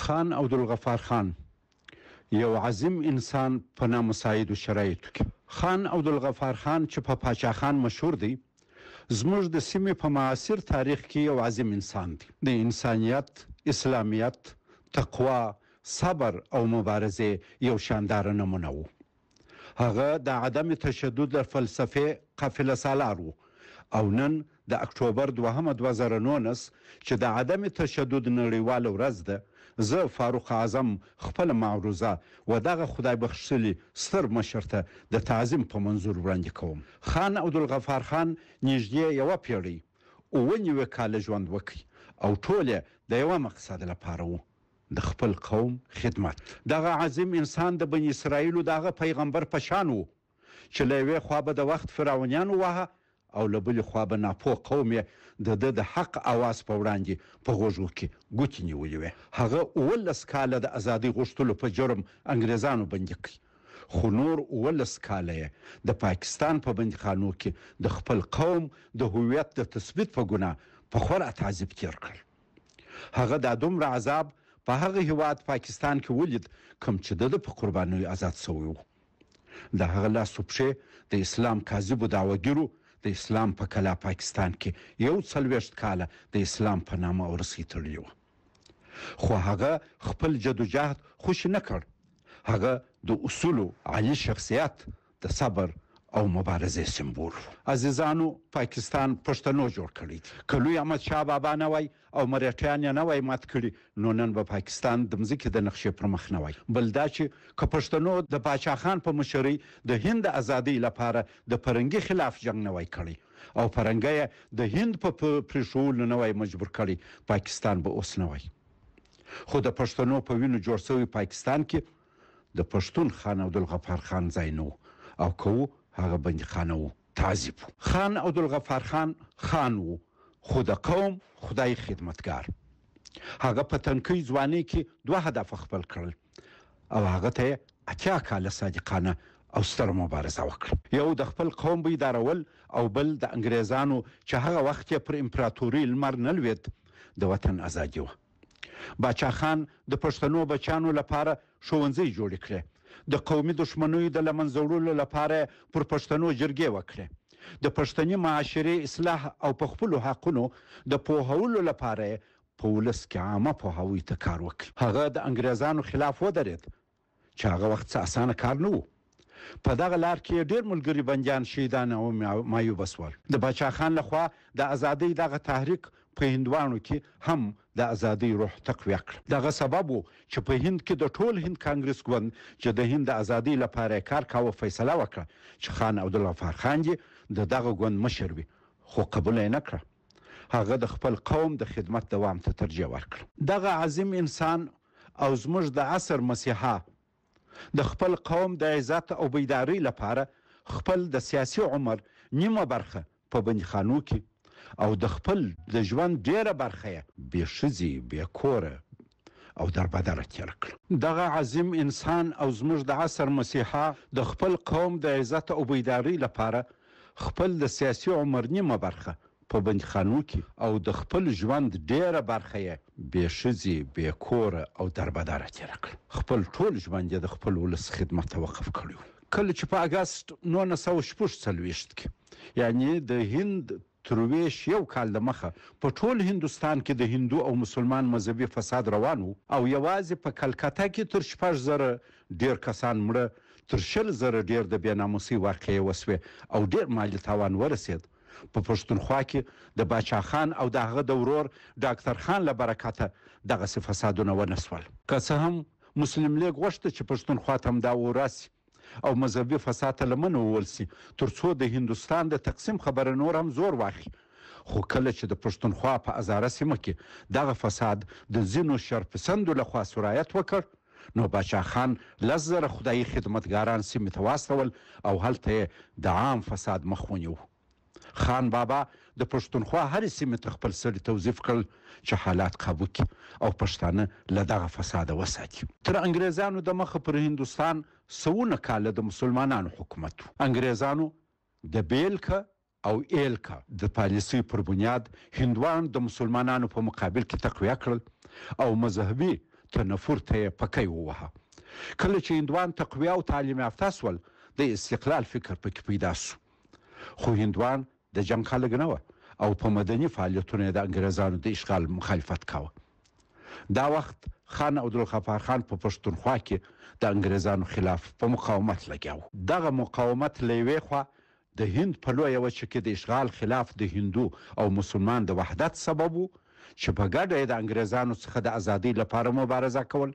خان عبدالغفار خان یو عظیم انسان په نامساعدو شرایطو کې. خان عبدالغفار خان چې په پاچا خان مشهور دی، زموږ د سیمې په معاصر تاریخ کې یو عظیم انسان دی. د انسانیت، اسلامیت، تقوا، صبر او مبارزه یو شاندار نمونه و. هغه د عدم تشدد فلسفه قافله سالار و او نن د اکتوبر 2 2019 چې د عدم تشدد نړیواله ورځ ده، زه فاروق اعظم خپل معروضه و دغه خدای بخښلي ستر مشر ته د تعظیم په منظور وړاندې کوم. خان عبدالغفار خان نږدې یوه پیړۍ 9 کاله ژوند وکړي او ټول د یوه مقصد لپاره و، د خپل قوم خدمت. دغه عظیم انسان د بني اسرائیلو دغه پیغمبر په شان و چې له یوې خوا به د وخت فرعونیان ووهه او له بلې خوا به ناپوه قوم یې د حق اواز په وړاندې په غوږو کې ګوتې نیولې وې. هغه 19 کاله د ازادۍ غوښتلو په جرم انګریزانو بندي کړي، خو نور 19 کاله یې د پاکستان په بندیخانو کې د خپل قوم د هویت د تثبیت په ګناه په خورا تعذیب تیر کړل. هغه دا دومره عذاب په هغه هیواد پاکستان کې ولید کوم چې د په قربانیو آزاد سوی و. د هغه لاس و پښې د اسلام کاذبو دعوګیرو د اسلام په کلا پاکستان کې 41 کاله د اسلام په نامه ورسې تړلې وه. خو هغه خپل جدوجهد خوش نه کړ. هغه د اصولو عالی شخصیت، د صبر او مبارزه سمبول. عزیزانو، پاکستان پښتنو جوړ کړی دی. که لوی احمد شاه بابا نه وای او مرهټیان یې نه وای مات کړي، نو نن به پاکستان د مځکې د نقشې پر مخ نه وای. بل دا چې که پښتنو د پاچا خان په مشرۍ د هند ازادۍ لپاره د فرنګي خلاف جنگ نه وای کړی او فرنګي د هند په پرېښولو نه وای مجبور کړی، پاکستان به اوس نه وای. خو د پښتنو په وینو جوړ شوی پاکستان کې د پښتون خان عبدالغفار خان ځای نه و، او که هغه بندیخانه و، تعذیب و. خان عبدالغفار خان خان و، خو د قوم خدای خدمتګار. هغه په تنکۍ ځوانۍ کې 2 هدف خپل کړل او هغه ته 80 کاله صادقانه او ستره مبارزه وکړه. یو د خپل قوم بیدارول او بل د انګریزانو چې هغه وخت پر امپراتوري لمر نه لوید د وطن ازادي وه. باچا خان د پښتنو بچانو لپاره ښوونځي جوړ کړي، د قومي دښمنیو د له منځه وړلو لپاره پر پښتنو جرګې وکړي، د پښتني معاشرې اصلاح او په خپلو حقونو د پوهولو لپاره په ولس کې عامه پوهاوي ته کار وکړي. هغه د انګریزانو خلاف ودرېد چې هغه وخت څه اسانه کار نه و. په دغه لار کې ډېر ملګري بندیان، شهیدان او معیوبه سول. د باچا خان لخوا د ازادۍ دغه تحریک په هندوانو کې هم د ازادۍ روح تقویه کړ. دغه سبب و چې په هند کې د ټول هند کانګرس ګوند چې د هند د ازادۍ لپاره کار کاوه فیصله وکړه چې خان عبدالغفار خان دې د دغه ګوند مشر وي، خو قبول یې نه کړه. هغه د خپل قوم د خدمت دوام ته ترجیح ورکړه. دغه عظیم انسان او زموږ د عصر مسیحا د خپل قوم د عزت او بیداری لپاره خپل د سیاسي عمر نیمه برخه په بندیخانو کې او د خپل د ژوند ډیره برخه بې ښځې، بې کوره او دربدره تېره کړه. دغه عظیم انسان او زموږ د عصر مسیحا د خپل قوم د عزت او بیداری لپاره خپل د سیاسي عمر نیمه برخه په بندیخانو کې او د خپل ژوند ډیره برخه یې بې ښځې، بې کوره او دربدره تېره کړه. خپل ټول ژوند یې د خپل ولس خدمت ته وقف کړی و. کله چې په اګست 1946 کې، یعنی د هند تر 1 کال د مخه په ټول هندوستان کې د هندو او مسلمان مذهبي فساد روان و او یوازې په کلکته کې تر 6,000 ډیر کسان مړه، تر 20,000 ډیر د بېناموسۍ واقعې وسوې او ډیر مالي تاوان ورسېد. په پښتونخوا کې د باچا خان او د هغه د ورور ډاکټر خان له برکته دغسې فسادونه ونه سول. که څه هم مسلم لیګ غوښته چې پښتونخوا ته هم دا وراسي او مذهبي فساد ته لمنه وول سي تر څو د هندوستان د تقسیم خبره نور هم زور واخلي. خو کله چې د پښتونخوا په هزاره سیمه کې دغه فساد د ځینو شرپسندو لخوا سرایت وکړ، نو باچا خان 10,000 خدایي خدمتګاران سیمې ته واستول او هلته یې د عام فساد مخ ونیو. خان بابا د پښتونخوا هرې سیمې ته خپل سړي توظیف کړل چې حالات قابو کړي او پښتانه له دغه فساده وساتي. تر انګریزانو د مخه پر هندوستان 100 کاله د مسلمانانو حکومت و. انګریزانو د بیلکه او ایلکا د پالیسۍ پر بنیاد هندوان د مسلمانانو په مقابل کې تقویه کړل او مذهبي تنفر ته یې پکی ووهه. کله چې هندوان تقویه او تعلیم یافته سول د استقلال فکر پکې پیدا سو. خو هندوان د جنګ خلک نه وه او په مدني فعالیتونو د انګریزانو د اشغال مخالفت کاوه. دا وخت خان عبدالغفار خان په پښتونخوا کې د انګریزانو خلاف په مقاومت لګیاو. دغه مقاومت له یوې خوا د هند په لویه وچه کې د اشغال خلاف د هندو او مسلمان د وحدت سبب و چې په ګډه د انګریزانو څخه د ازادۍ لپاره مبارزه کول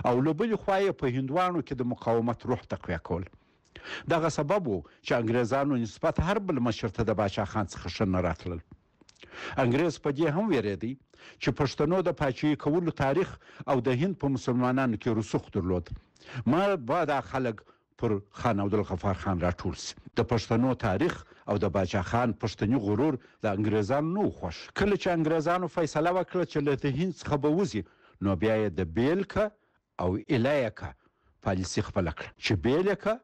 او له بلې خوا یې په هندوانو کې د مقاومت روح تقویه کول. دغه سبب و چې انګریزانو نسبت هر بل مشر ته د باچا خان څخه ښه نه راتلل. انګریز په دې هم ویرېدی چې پښتنو د پاچاهي کولو تاریخ او د هند په مسلمانانو کې رسوخ درلود. ما به دا خلک پر خان عبدالغفار خان راټول سي. د پښتنو تاریخ او د باچا خان پښتني غرور د انګریزانو نه خوښ. کله چې انګریزانو فیصله وکړه چې له هند څخه به وځي نو بیا یې د بیلکه او الایکه پالیسي خپله کړه چې بیلکه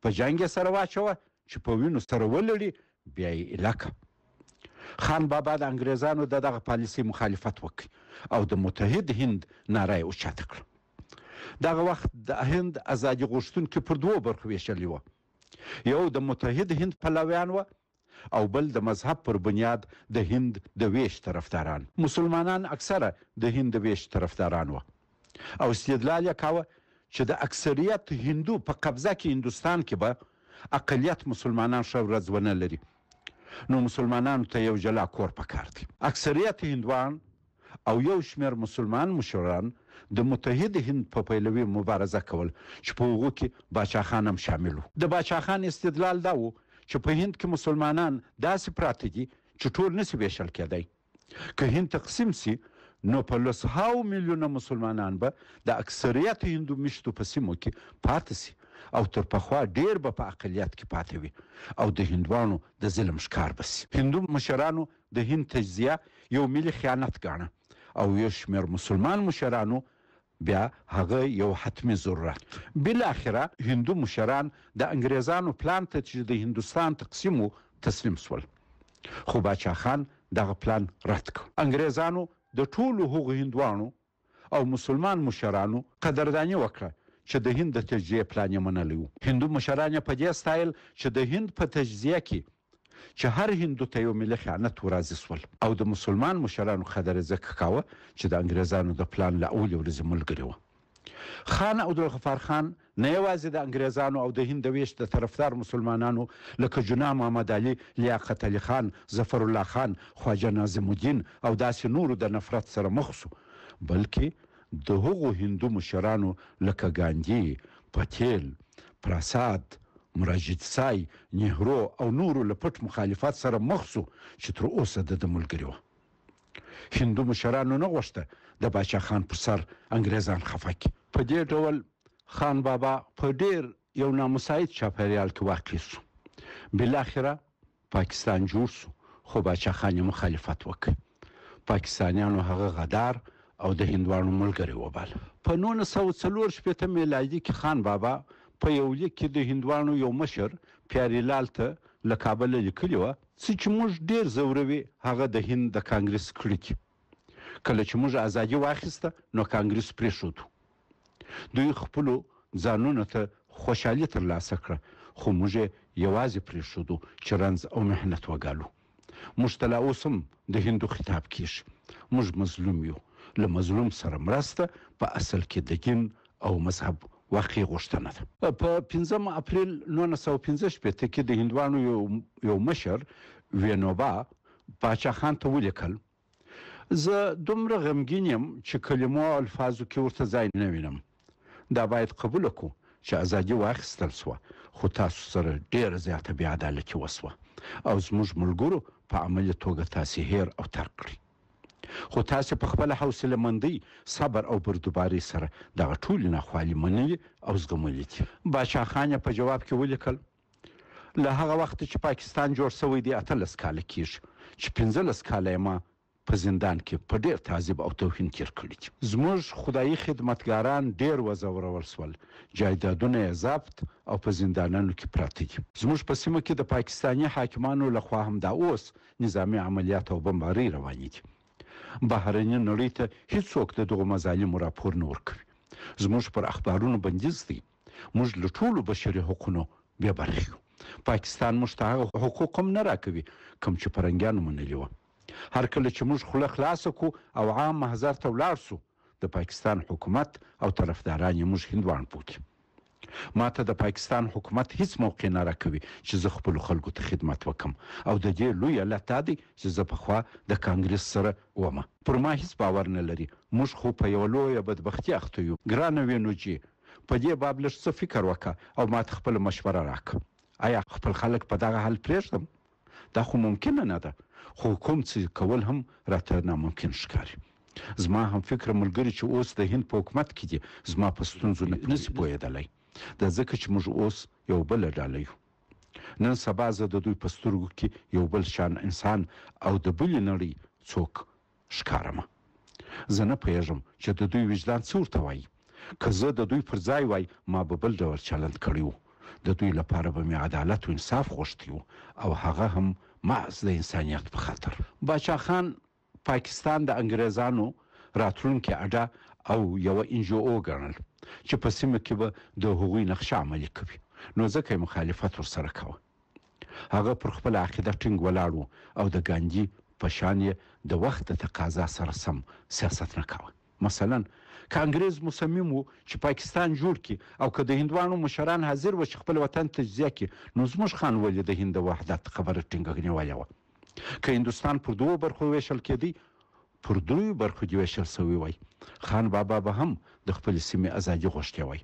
په جنګ سره واچوه چې په وینو سره ولړي بیا یې الکه. خان بابا د انګریزانو د دغه پالیسي مخالفت وکړ او د متحد هند ناره یې اوچته کړه. دغه وخت د هند ازادي غوښتونکي پر دوو برخو ویشلي وه. یو د متحد هند پلویان وه او بل د مذهب پر بنیاد د هند د ویش طرفداران. مسلمانان اکثره د هند د ویش طرفداران وه او استدلال یې کاوه چې د اکثریت هندو په قبضه کې هندوستان کې به اقلیت مسلمانان ښه ورځ ونه لري نو مسلمانانو ته یو جلا کور پکار دی. اکثریت هندوان او یو شمېر مسلمان مشران د متحد هند په پیلوي مبارزه کول چې په هغو کې باچا خان هم شامل و. د باچا خان استدلال دا و چې په هند کې مسلمانان داسې پراته دي چې ټول نسي ویشل کېدی. که هند تقسیم سي نو په لسهاو میلیونه مسلمانان به د اکثریت هندو میشتو په سیمو کې پاتې سي او تر پخوا ډیر به په اقلیت کې پاتې وي او د هندوانو د ظلم ښکار به سي. هندو مشرانو د هند تجزیه یو ملي خیانت ګاڼه او یو شمېر مسلمان مشرانو بیا هغه یو حتمی ضرورت. بالاخره هندو مشران د انګریزانو پلان ته چې د هندوستان تقسیم تسلیم سول. خو باچا خان دغه پلان رد کړ. انګریزانو د ټولو هغو هندوانو او مسلمان مشرانو قدرداني وکړه چې د هند د تجزیه پلان یې منلی و. هندو مشران یې په دې ستایل چې د هند په تجزیه کې چې هر هندو ته یو ملي خیانت ورازي سول او د مسلمان مشرانو خبره ځکه کاوه چې د انګریزانو د پلان له اولې ورځې ملګري وه. خان عبدالغفار خان نه یوازې د انګریزانو او د هند د ویش د طرفدار مسلمانانو لکه جناب محمد علي، لیاقت علي خان، ظفر الله خان، خواجه ناظم الدین او داسې نورو د نفرت سره مخ سو، بلکې د هغو هندو مشرانو لکه ګاندي، پټیل، پراساد، مراجد سای، نهرو او نورو له پټ مخالفت سره مخ سو چې تر اوسه د ملګري وه. هندو مشرانو نه غوښته د باچا خان پر سر انګریزان خفه کړي. په دې ډول خان بابا په ډیر یو نامساعد چاپیریال کې واقع سو. بالاخره پاکستان جوړ سو خو باچا خان یې مخالفت وکړ. پاکستانیانو هغه غدار او د هندوانو ملګری وباله. په 1940 میلادي کې خان بابا په یو لیک کې د هندوانو یو مشر پیاریلال ته له کابله لیکلي وه چې موږ ډیر ځوروي هغه د هند د کانګرس کړکې. کله چې موږ ازادي واخیسته نو کانګرس پرېښودو. دوی خپلو ځانونو ته خوشحالي ترلاسه کړه خو موږ یې یوازې پرېښودو چې رنځ او محنت وګالو. موږ ته لا اوس هم د هندو خطاب کیږي. موږ مظلوم یو. له مظلوم سره مرسته په اصل کې د دین او مذهب واقعي غوښتنه ده. په 5 اپریل 1965 کې د هندوانو یو مشر وینوبا باچا خان ته ولیکل: زه دومره غمګین یم چې کلمو او الفاظو کې ورته ځای نه وینم. دا باید قبول کړو چې ازادي واخیستل سوه خو تاسو سره ډیره زیاته بې عدالتي وسوه او زموږ ملګرو په عملي توګه تاسې هیر او ترک کړئ. خو تاسې په خپله حوصله مندۍ، صبر او بردبارۍ سره دغه ټولې ناخوالې منلي او زغملي دي. باچا خان یې په جواب کې ولیکل: له هغه وخته چې پاکستان جوړ شوی دی 18 کاله کېږي چې 15 کاله یې ما په زندان کې په ډېر تعذیب او توهین تېر کړي دي. زموږ خدایي خدمتګاران ډېر وځورول سول، جایدادونه یې ضبط او په زندانونو کې پراته دي. زموږ په سیمه کې د پاکستاني حاکمانو لخوا همدا اوس نظامي عملیات او بمبارۍ روانې دي. بهرنۍ نړۍ ته هیڅوک د دغو مظالمو راپور نه ورکوي. زموږ پر اخبارونو بندیز دی. موږ له ټولو بشري حقونو بې برخې یو. پاکستان موږ ته هغه حقوق هم نه راکوي کوم چې فرنګیانو منلي وه. هر کله چې موږ خوله خلاصه کړو او عام محضر ته ولاړ سو، د پاکستان حکومت او طرفداران یې موږ هندوان بولي. ما ته د پاکستان حکومت هیڅ موقع نه راکوي چې زه خپلو خلکو ته خدمت وکم، او د دې لوی علت دا دی چې زه پخوا د کانګرس سره ومه. پر ما هیڅ باور نه لري. موږ خو په یوه لویه بدبختي اخته یو. ګرانه وینوجي، په دې باب لږ څه فکر وکړه او ما ته خپله مشوره راکړه. آیا خپل خلک په دغه حال پرېږدم؟ دا خو ممکنه نه ده، خو کوم څه کول هم راته ناممکن ښکاري. زما هم فکر ملګري چې اوس د هند په حکومت کې دي زما په ستونزو نشي پوهېدلی. دا ځکه چې موږ اوس یو بله ډله یو. نن سبا زه د دوی په سترګو کې یو بل شان انسان او د بلې نړۍ څوک ښکارمه. زه نه پوهېږم چې د دوی وجدان څه ورته وایي. که زه د دوی پر ځای وای ما به بل ډول چلند کړی و. د دوی لپاره به مې عدالت و انصاف غوښتی و، او هغه هم محض د انسانیت په خاطر. باچا خان پاکستان د انګریزانو راتلونکې اډه او یوه NGO ګڼل چې په سیمه کې به د هغوی نقشه عملي کوي، نو ځکه یې مخالفت ورسره کوه. هغه پر خپل عقیده ټینګ ولاړ و او د ګاندي په شان یې د وخت د تقاضا سره سم سیاست نه کوه. مثلا که انګریز مصمم و چې پاکستان جوړ کړي، او که د هندوانو مشران حاضر و چې خپل وطن تجزیه کړي، نو زموږ خان ولې د هند د وحدت خبره ټینګه نیولې وه؟ که هندوستان پر 2 برخو ویشل کېدی، پر 3 برخو دې ویشل سوی وای، خان بابا به هم د خپلې سیمې ازادي غوښتې وای.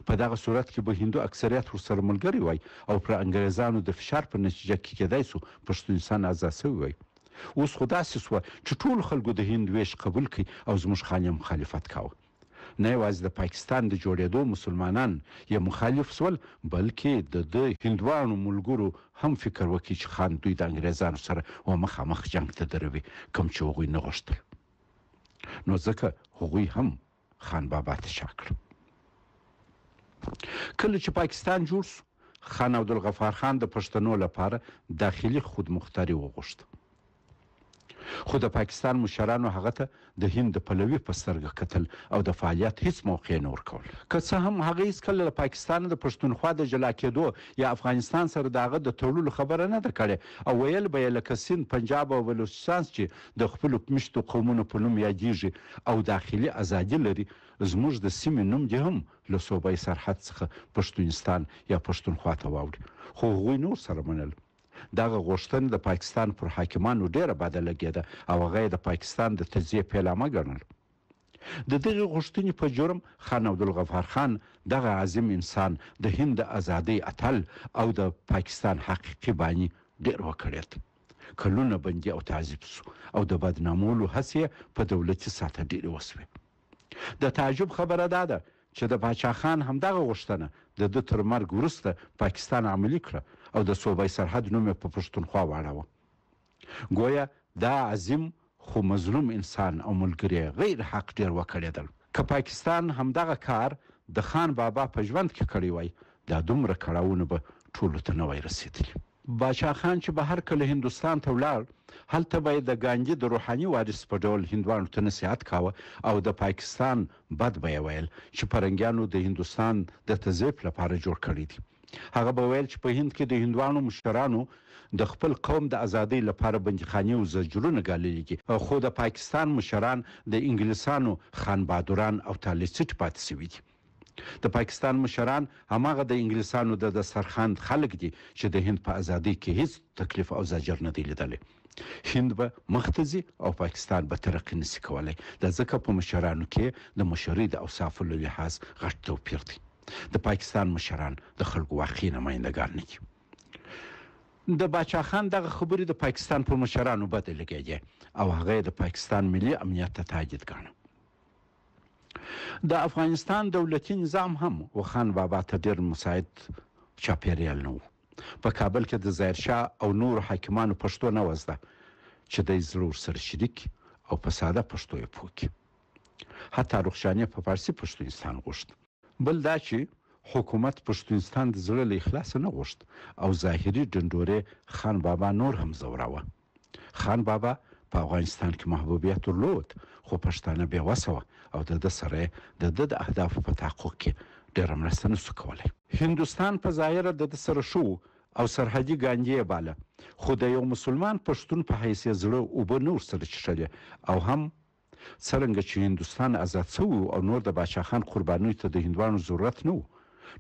په دغه صورت کې به هندو اکثریت ورسره ملګری وای او پر انګریزانو د فشار په نتیجه کې کېدای سو پښتونستان آزاد سوی وای. اوس خو داسې سوه چې ټولو خلکو د هند ویش قبول کړي او زموږ خان یې مخالفت کاوه. نه یوازې د پاکستان د جوړېدو مسلمانان یې مخالف سول، بلکې د هندوانو ملګرو هم فکر وکړي چې خان دوی د انګریزانو سره و مخامخ جنګ ته دروي، کوم چې هغوی نه غوښتل. نو ځکه هغوی هم خان بابا ته شا کړ. کله چې پاکستان جوړ سو، خان عبدالغفار خان د پښتنو لپاره داخلي خودمختاري وغوښته، خو د پاکستان مشرانو هغه ته د هند د پلوي په سترګه کتل او د فعالیت هیڅ موقع نه ورکول. که څه هم هغه هیڅکله له پاکستان د پښتونخوا د جلا کېدو یا افغانستان سره د هغه د تړلو خبره نه ده کړې، او ویل به یې لکه سند، پنجاب او بلوچستان چې د خپلو مشتو قومونو په نوم یادیږي او داخلي ازادي لري، زموږ د سیمې نوم دې هم له صوبې سرحد څخه پښتونستان یا پښتونخوا ته واوړي. خو هغوی نور سره منل. دغه غوښتنه د پاکستان پر حاکمانو ډیره بده لګېده او هغه یې د پاکستان د تجزیې پیلامه ګڼل. د دغې غوښتنې په جرم خان عبدالغفار خان دغه عظیم انسان د هند د ازادۍ اتل او د پاکستان حقیقي بانی ډیر وکړېد. کلونه بندي او تعذیب سو او د بدنامولو هڅې په دولتي سطحه ډیرې وسوې. د تعجب خبره دا ده چې د باچا خان همدغه غوښتنه د ده تر مرګ وروسته پاکستان عملي کړه او د صوبې سرحد نوم یې په پښتونخوا واړاوه. گویا دا عظیم خو مظلوم انسان او ملګری غیر حق ډیر وکړېدل. که پاکستان همدغه کار د خان بابا په ژوند کې کړی وای، دا دومره کړاوونه به ټولو ته نه وای رسېدلي. باچا خان چې بهر کله هندوستان ته ولاړ، هلته به یې د ګاندي د روحاني وارث په ډول هندوانو ته نصیحت کاوه او د پاکستان بد به یې ویل چې فرنګیانو د هندوستان د تضعیف لپاره جوړ کړی دي. هغه به ویل چې په هند کې د هندوانو مشرانو د خپل قوم د ازادۍ لپاره بندیخانې او زجرونه ګاللي دي، خو د پاکستان مشران د انګلیسانو خان بهادران او طالسټ پاتې سوي دي. د پاکستان مشران هماغه د انګلیسانو د دسترخوان خلک دي چې د هند په ازادۍ کې هیڅ تکلیف او زجر نه دی لیدلی. هند به مخته ځي او پاکستان به ترقي نشي کولی. دا ځکه په مشرانو کې د مشرۍ د اوصافو له لحاظ غټ توپیر دی. د پاکستان مشران د خلکو واقعي نمایندګان نه دي. د باچا خان دغه خبرې د پاکستان پر مشرانو بده لګېدې او هغه یې د پاکستان ملي امنیت ته تهدید ګاڼه. د افغانستان دولتي نظام هم وخان بابا ته ډېر مساعد چاپېریال نه و. په کابل کې د ظاهرشاه او نورو حاکمانو پښتو نه وزده چې د زړه ورسره شریک او په ساده پښتو یې پوه کړي. حتی رخشانیه په فارسي پښتونستان غوښت. بل دا چې حکومت پښتونستان د زړه له اخلاصه نه غوښت او ظاهري ډنډورې خان بابا نور هم ځوراوه. خان بابا په افغانستان کې محبوبیت درلود خو پښتانه بې وسه وه او د ده سره د ده د اهدافو په تحقق کې ډېره مرسته نسو کولی. هندوستان په ظاهره د ده سره ښه او سرحدي ګاندې یې باله خو د یو مسلمان پښتون په حیث یې زړه اوبه نه ورسره څښلې او هم څرنګه چې هندوستان آزاد شوی او نور د باچا خان قربانیو ته د هندوانو ضرورت نه و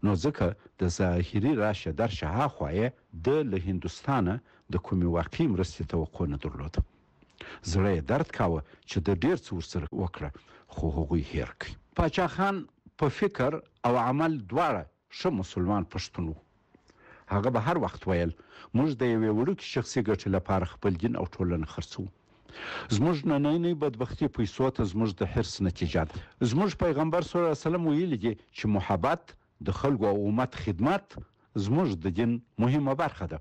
نو ځکه د ظاهري راشه درشه هاخوا یې د له هندوستانه د کومې واقعي مرستې توقع نه درلوده. زړه یې درد کاوه چې د ډېر څه ورسره وکړه خو هغوی هېر کړي. باچا خان په فکر او عمل دواړه ښه مسلمان پښتون و. هغه به هر وخت ویل موږ د یوې وړوکې شخصي ګټې لپاره خپل دین او ټولنه خرڅوو. زموږ نننۍ بدبختي پیسو ته زموږ د حرص نتیجه ده. زموږ پیغمبر صلی الله علیه وسلم ویلي دي چې محبت د خلکو او امت خدمت زموږ د دین مهمه برخه ده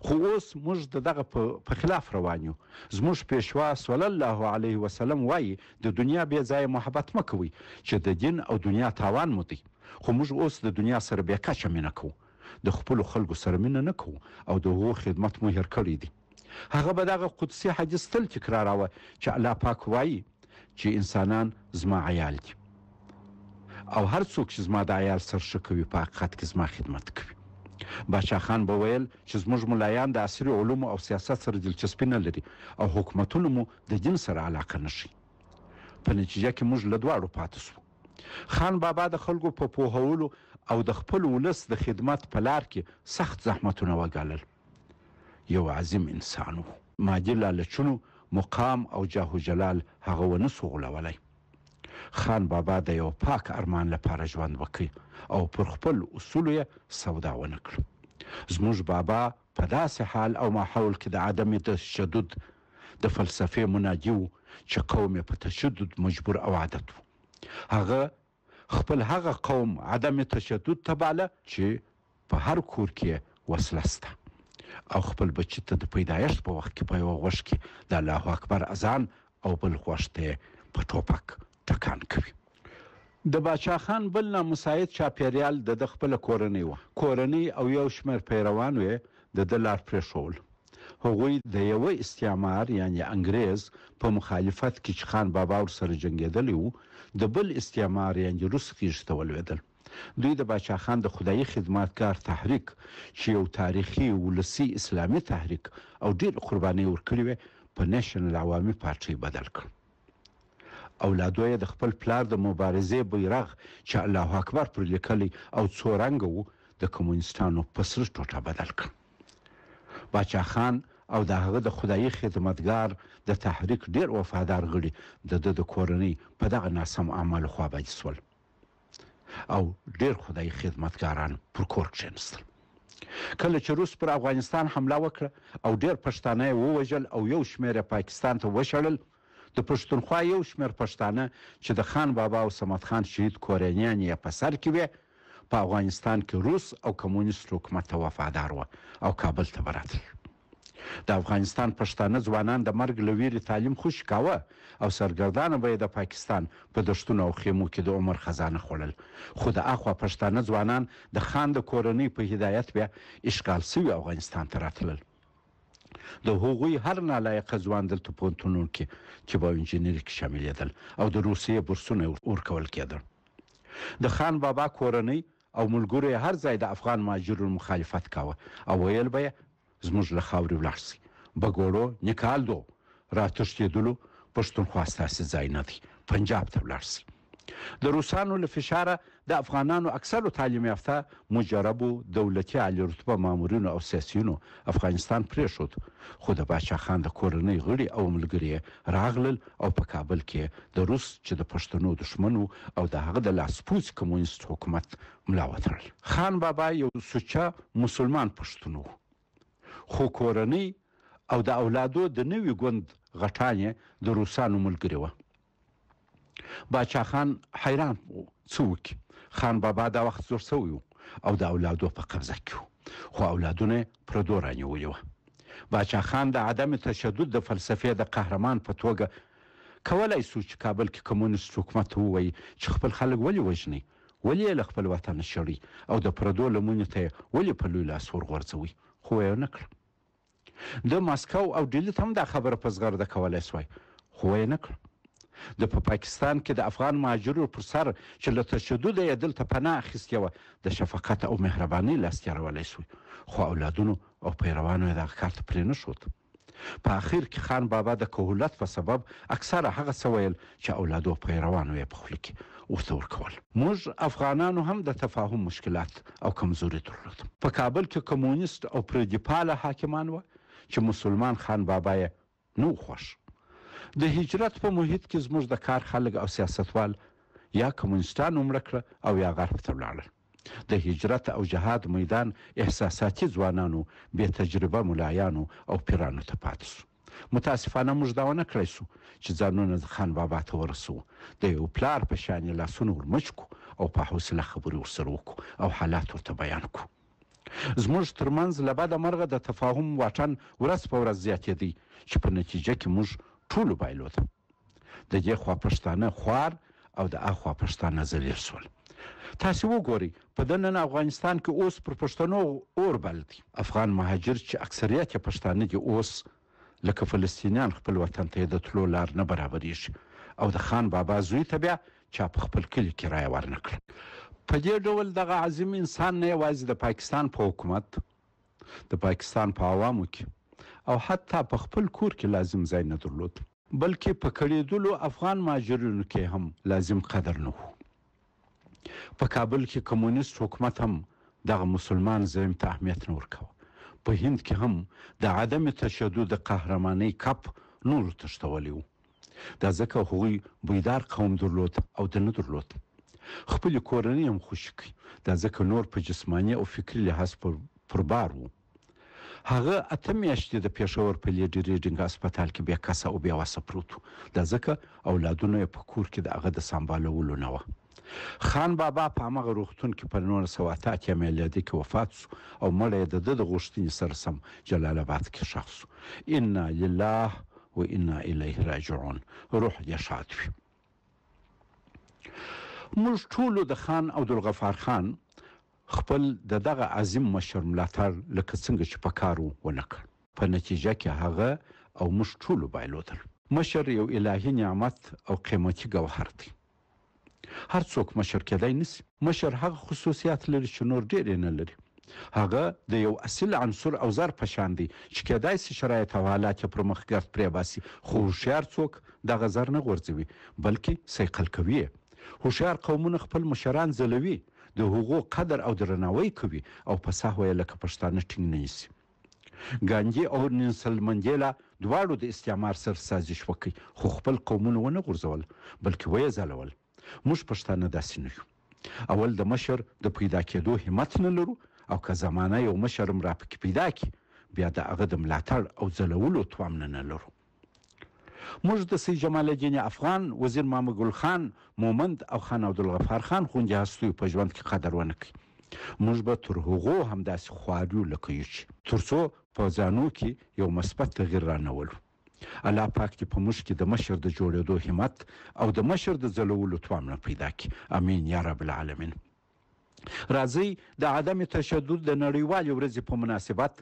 خو اوس موږ دغه په خلاف روان یو. زموږ پیشوا صلی الله علیه وسلم وایي د دنیا بې ځایه محبت مه کوئ چې د دین او دنیا تاوان مو دی خو موږ اوس د دنیا سره بې کچه مینه کوو د خپلو خلکو سره مینه نه کوو او د هغو خدمت مو هېر کړی دی. هغه به دغه قدسي حدیث تل تکراراوه چې الله پاک وایي چې انسانان زما عیال دي او هر څوک چې زما د عیال سر ښه کوي په حقیقت کې زما خدمت کوي. باچا خان به ویل چې زموږ ملایان د عصري علومو او سیاست سره دلچسپي نه لري او حکومتونه مو د دین سره علاقه نه ښیي. په نتیجه کې موږ له دواړو پاتې سو. خان بابا د خلکو په پوهولو او د خپل ولس د خدمت په لار کې سخت زحمتونه وګالل. یو عظیم انسان و. مادي لالچونو مقام او جاه و جلال هغه ونه سو غولولی. خان بابا د یو پاک ارمان لپاره ژوند وکړي او پر خپل اصولو یې سودا ونه کړه. زموږ بابا په داسې حال او ماحول کې د عدم تشدد د فلسفې منادي و چې قوم یې په تشدد مجبور او عادت و. هغه خپل هغه قوم عدم تشدد ته باله چې په هر کور کې وسله سته او خپل بچي ته د پیدایښت په وخت کې په یوه غوږ کې د الله اکبر اذان او بل غوږ ته په ټوپک ټکان کوي. د باچا خان بل نامساعد چاپیریال د خپله کورنۍ وه. کورنۍ او یو شمېر پیروانو یې د ده لار پرېښول. هغوی د یوه استعمار یعنی انګریز په مخالفت کې چې خان بابا ورسره جنګېدلی و د بل استعمار یعنی روس غېږې ته ولوېدل. دوی د باچا خان د خدایي خدمتګار تحریک چې یو تاریخي ولسي اسلامي تحریک او ډېر قربانۍ ورکړې وې په نیشنل عوامي پارټۍ بدل کړ. اولادو یې د خپل پلار د مبارزې بیرغ چې الله اکبر پر لیکلی او څو رنګه و د کمونیستانو په سره ټوټه بدل کړ. باچا خان او د هغه د خدایي خدمتګار د تحریک ډېر وفادار غړي د ده د کورنۍ په دغه ناسم اعمالو خوابدي سول او ډېر خدایي خدمتګاران پر کور کښېنستل. کله چې روس پر افغانستان حمله وکړه او ډېر پښتانه یې ووژل او یو شمېر یې پاکستان ته وشړل د پښتونخوا یو شمېر پښتانه چې د خان بابا او صمد خان شهید کورنیان یې په سر کې وې په افغانستان کې روس او کمونیست حکومت ته وفادار وه او کابل ته به راتلل. د افغانستان پښتانه ځوانان د مرګ له ویرې تعلیم خوشي کاوه او سرګردانه به یې د پاکستان په دښتونو او خیمو کې د عمر خزانه خوړل خو د اخوا پښتانه ځوانان د خان د کورنۍ په هدایت بیا اشغال سوي افغانستان ته راتلل. د هغوی هر نالایقه ځوان دلته پوهنتونونو کې چې په انجینري کې شاملېدل او د روسیې بورسونه ورکول کېدل. د خان بابا کورنۍ او ملګرو هر ځای د افغان مهاجرو مخالفت کاوه او ویل به زموږ له خاورې ولاړ سئ بګوړو نیکالدو راتښتېدلو پښتونخوا ستاسې ځای نه دی پنجاب ته ولاړ سئ. د روسانو له فشاره د افغانانو اکثرو تعلیم یافته مجربو دولتي عالي رتبه مامورینو او سیاسیونو افغانستان پرېښود خو د باچا خان د کورنۍ غړي او ملګري راغلل او په کابل کې د روس چې د پښتنو دښمن و او د هغه د لاسپوڅ کمونیست حکومت ملا وتړل. خان بابا یو سوچه مسلمان پښتون و خو کورنۍ او د اولادو د نوي ګوند غټان د روسانو ملګري وه. باچا خان حیران و څه وکړي. خان بابا دا وخت زوړ سوی و او د اولادو په قبضه کې و خو اولادونه یې پردو رانیولې وه. باچا خان د عدم تشدد د فلسفې د قهرمان په توګه کولی سو چې کابل کې کمونیست حکومت ته ووایي چې خپل خلک ولې وژنئ ولې یې له خپل وطنه شړئ او د پردو لمنې ته یې ولې په لوی لاس ورغورځوئ خو یې ونه کړه. د ماسکو او ډیلي ته هم دا خبره په زغرده کولی سوای خو یې نه کړه د په پاکستان کې د افغان مهاجرو پر سر چې له تشدده یې دلته پناه اخیستې وه د شفقت او مهربانۍ لاس تېرولی سوی خو اولادونو او پیروانو یې دغه کار ته پرې نه ښود په اخر کې خان بابا د کهولت په سبب اکثره هغه څه ویل چې اولادو او پیروانو یې په خوله کې ورته ورکول موږ افغانانو هم د تفاهم مشکلات او کمزوري درلود په کابل کې کمونیست او پردیپاله حاکمان وه چې مسلمان خان بابا یې نه و خوښ د هجرت په محیط کې زموږ د کار خلک او سیاستوال یا کمونیستانو مړه کړه او یا غرب ته ولاړل د هجرت او جهاد میدان احساساتي ځوانانو بې تجربه ملایانو او پیرانو ته پاتې سو متاسفانه موږ دا ونه کړی سو چې ځانونه د خان بابا ته ورسوو د یو پلار په شان یې لاسونه ورمچ کړو او په حوصله خبرې ورسره وکړو او حالات ورته بیان کړو زموږ ترمنځ له بده مرغه د تفاهم واټن ورځ په ورځ زیاتېدی چې په نتیجه کې موږ ټولو بایلود د دې خوا پښتانه خوار او د اخوا پښتانه ذلیل شول تاسو وګورئ په دننه افغانستان کې اوس پر پښتنو اور بل دي افغان مهاجر چې اکثریت یې پښتانه دي اوس لکه فلسطینیان خپل وطن ته د تلو لار نه برابرېږي او د خان بابا زوی ته بیا چا په خپل کلي کرایه ورنه کړه په دې ډول دغه عظیم انسان نه یوازې د پاکستان په حکومت د پاکستان په عوامو کې او حتی په خپل کور کې لازم ځای نه درلود بلکې په کړېدلو افغان مهاجرینو کې هم لازم قدر نه و په کابل کې کمونیست حکومت هم دغه مسلمان زعیم ته اهمیت نه ورکاوه په هند کې هم د عدم تشدد قهرمانۍ کپ نورو تښتولی و دا ځکه هغوی بیدار قوم درلود او د نه درلود خپلې کورنۍ هم خوشي کړي دا ځکه نور په جسماني او فکري لحاظ پر بار و هغه 8 میاشتې د پېښور په لیډي ریډینګ هسپتال کې بې کسه او بې وسه پروت و دا ځکه اولادونه یې په کور کې د هغه د سمبالولو نه وه خان بابا په همغه روغتون کې په 1988 میلادي کې وفات سو او مړی یې د ده د غوښتنې سره سم جلال آباد کې ښخ سو انا لله و انا الیه راجعون روح دې شاد وي موږ ټولو د خان عبدالغفار خان خپل د دغه عظیم مشر ملاتړ لکه څنګه چې په کار ونه کړ په نتیجه کې هغه او موږ ټولو بایلودل مشر یو الهي نعمت او قیمتي ګوهر دی هر څوک مشر کېدای نشي مشر هغه خصوصیات لري چې نور ډېر نه لري هغه د یو اصل عنصر او ظرف په شان دی چې کېدای شي شرایط او حالات پر مخ ګرځ پرې باسي خو هوښیار څوک دغه زر نه غورځوي بلکې سیقل کوي هوښیار قومونه خپل مشران ځلوي د هغو قدر او درناوی کوي او په سهوه لکه پښتانه ټینګ نه نیسي ګاندي او نیلسن منډیلا دواړو د استعمار سره سازش وکړي خو خپل قومونه ونه غورځول بلکې ویې ځلول موږ پښتانه داسې نه یو اول د مشر د پیدا کېدو همت نه لرو او که زمانه یو مشر هم راپکې پیدا کړي بیا د هغه د ملاتړ او ځلولو توام نه لرو موږ د سید جمال الدین افغان وزیر محمد ګل خان مومند او خان عبدالغفار خان خوندې هستیو په ژوند کې قدر ونه کړي موږ به تر هغو همداسې خواریو لکه یو چې تر څو په ځانو کې یو مثبت تغیر رانولو الله پاک دې په موږ کې د مشر د جوړېدو همت او د مشر د ځلولو توام نه پیدا کړي امین یا رب العالمین راځئ د عدم تشدد د نړیوالې ورځې په مناسبت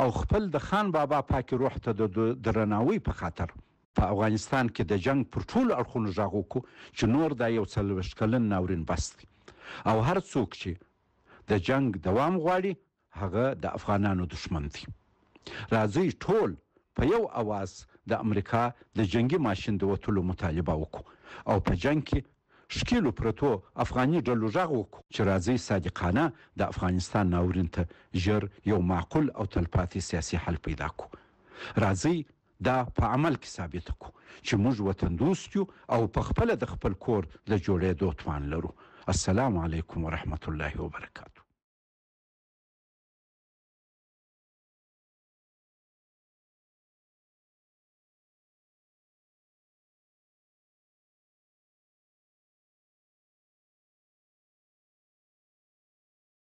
او خپل د خان بابا پاک روح ته د درناوي په خاطر په افغانستان کې د جنگ پر ټولو اړخونو غږ وکړو چې نور دا یو 40 کلن ناورین بس دی او هر څوک چې د جنگ دوام غواړي هغه د افغانانو دشمن دی راځئ ټول په یو اواز د امریکا د جنگي ماشین د وټولو مطالبه وکړو او په جنگ کې شکیلو پرتو افغاني ډلو غږ وکړو چې راځي صادقانه د افغانستان ناورین ته ژر یو معقول او تلپاتې سیاسي حل پیدا کړو راځي دا په عمل کې ثابت کړو چې موږ وطن دوست یو او په خپل د خپل کور د جوړېدو توان لرو السلام علیکم ورحمت الله وبرکاته